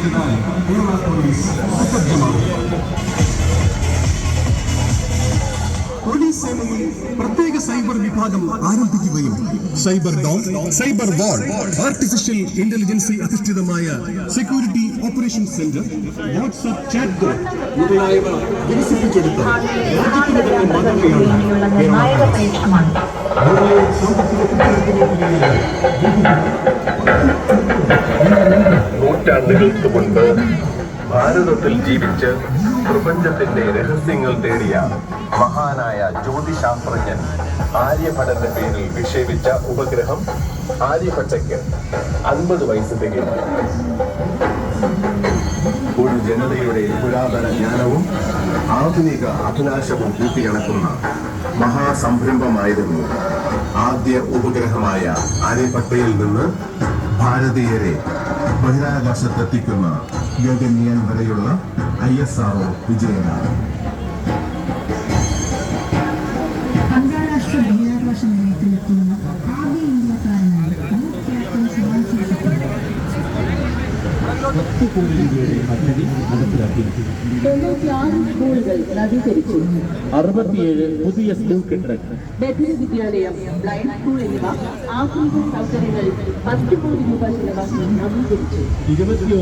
സഹായിച്ചതായി Kerala police സുസജ്ജമാണ്. Police സേനയിൽ പ്രത്യേക സൈബർ വിഭാഗം ആരംഭിക്കുകയും cyber dome, cyber wall, artificial ഇന്റലിജൻസി അധിഷ്ഠിതമായ security operation centre, WhatsApp chat bot മുതലായവ വികസിപ്പിച്ചെടുത്ത രാജ്യത്തിന് തന്നെ മാതൃകയാണ്. നൂറ്റാണ്ടുകൾക്ക് മുൻപ് ഭാരതത്തിൽ ജീവിച്ച് പ്രപഞ്ചത്തിന്റെ രഹസ്യങ്ങൾ തേടിയ മഹാനായ ജ്യോതിശാസ്ത്രജ്ഞൻ ആര്യഭടന്റെ പേരിൽ വിക്ഷേപിച്ച ഉപഗ്രഹം ആര്യഭട്ടയ്ക്ക് 50 വയസ്സ് തികഞ്ഞു. ഒരു ജനതയുടെ പുരാതന ജ്ഞാനവും ആധുനിക അഭിലാഷവും കൂട്ടിയിണക്കുന്ന മഹാസംരംഭമായിരുന്നു ആദ്യ ഉപഗ്രഹമായ ആര്യഭട്ടയിൽ നിന്ന് ഭാരതീയരെ ബഹിരാകാശത്തെത്തിക്കുന്ന ഗഗൻയാൻ വരെയുള്ള ISRO വിജയമാണ്. അന്താരാഷ്ട്ര ബഹിരാകാശ നിലയത്തിലെത്തുന്ന ആദ്യ ഇന്ത്യക്കാരനായി ക്യാപ്റ്റൻ സുഭാൻ പദ്ധതി നടപ്പിലാക്കിയിരിക്കുന്നു. 96 സ്കൂളുകൾ നവീകരിച്ചു. 67 പുതിയ സ്കൂൾ കെട്ടിടങ്ങൾ, ബധിര വിദ്യാലയം, ബ്ലൈൻഡ് സ്കൂൾ എന്നിവ ആധുനിക സൗകര്യങ്ങൾ 10 കോടി രൂപ ചെലവാക്കി നവീകരിച്ചു.